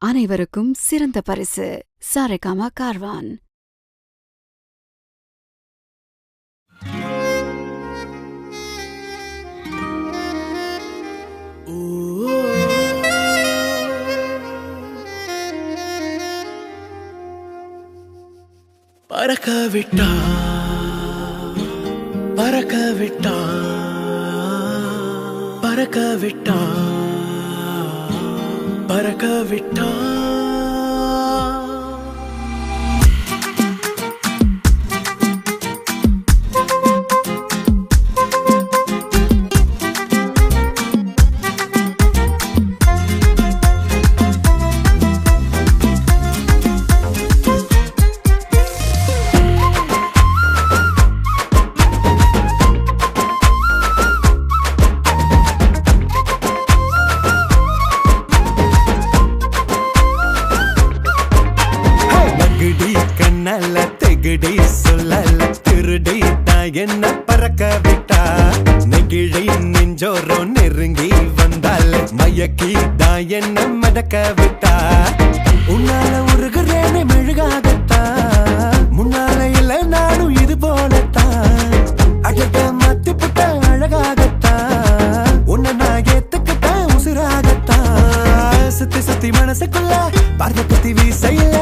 அனைவருக்கும் சிறந்த பரிசு சாரேகாமா கார்வான். பறக்க விட்டா பறக்க விட்டா பறக்க விட்டா பறக்க விட்டா தெகிடி சொல்லல திருடி தான் என்ன பறக்க விட்டா நெகிழி நெஞ்சோரோ நெருங்கி வந்தால மயக்கி தான் என்ன மடக்க விட்டா உன்னால உருகுறேனே மெழுகாகத்தா முன்னால இல்ல நானும் இது போலத்தான் அழக மாத்தி புட்ட அழகாகத்தா உன்னை நான் ஏத்துக்கிட்ட உசுராகத்தா சுத்தி சுத்தி மனசுக்குள்ள பார்வை பத்தி வீசையில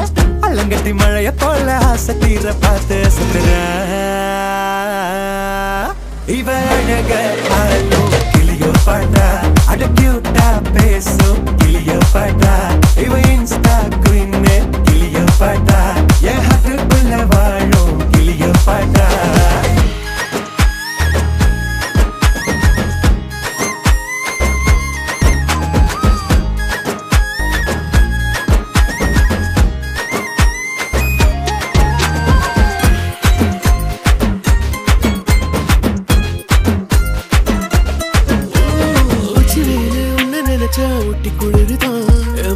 அலங்கட்டி மழைய போல ஆசை தீர பார்த்து சுத்துற இவ அழக ஆளோ கிளியோ பாட்டா அட கியூட்டா பேசும் கிளியோ பாட்டா இவ இன்ஸ்டா குயின் கிளியோ பாட்டா என் ஹார்ட்டுக்குள்ள வாழும் கிளியோ பாட்டா ஊட்டி குளிருதான்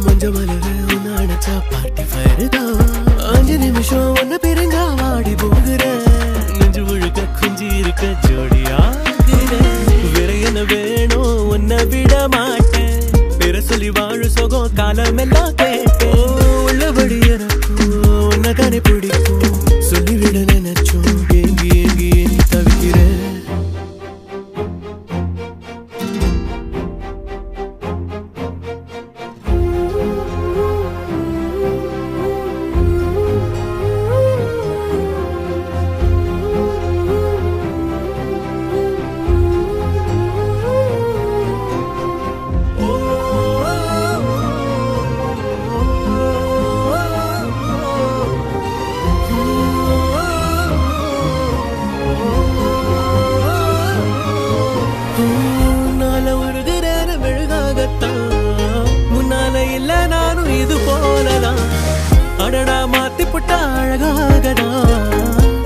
மஞ்ச மலரு உன்ன அடைச்சா பார்ட்டி ஃபயருதான் 5 நிமிஷம் உன்ன பிரிஞ்சா வாடி போகிறேன் நெஞ்சு முழுக்க குஞ்சி இருக்க ஜோடியா வேற என்ன வேணும் உன்னை விட மாட்டேன் வேற சொல்லி வாழு சொகம் காலமெல்லாம் கேட்டேன் உள்ளபடி எனக்கும் உன்னை தானே பிடிக்கும் சொல்லிவிட நினைச்சோம் ஏங்கி ஏங்கி ஏங்கி தவிக்கிறேன் முன்னால இல்ல நானும் இது போலதான் அடடா மாத்தி புட்ட அழகாகதான்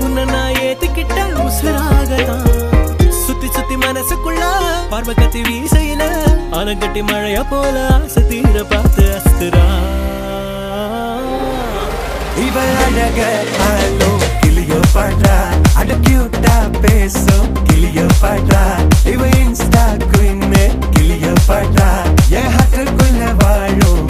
உன்னை நான் ஏத்துக்கிட்ட உசுராகதான் சுத்தி சுத்தி மனசுக்குள்ள பார்வை கத்தி வீசையில அலங்கட்டி மழைய போல ஆசை தீர பார்த்து அஸ்துரா இவ அழக ஆளோ கிளியோ பாட்டா அட கியூட்டா பேசும் கிளியோ பாட்டா இவ இன்ஸ்டா குயின் கிளியோ பாட்டா என் ஹார்ட்டுக்குள்ள வாழும்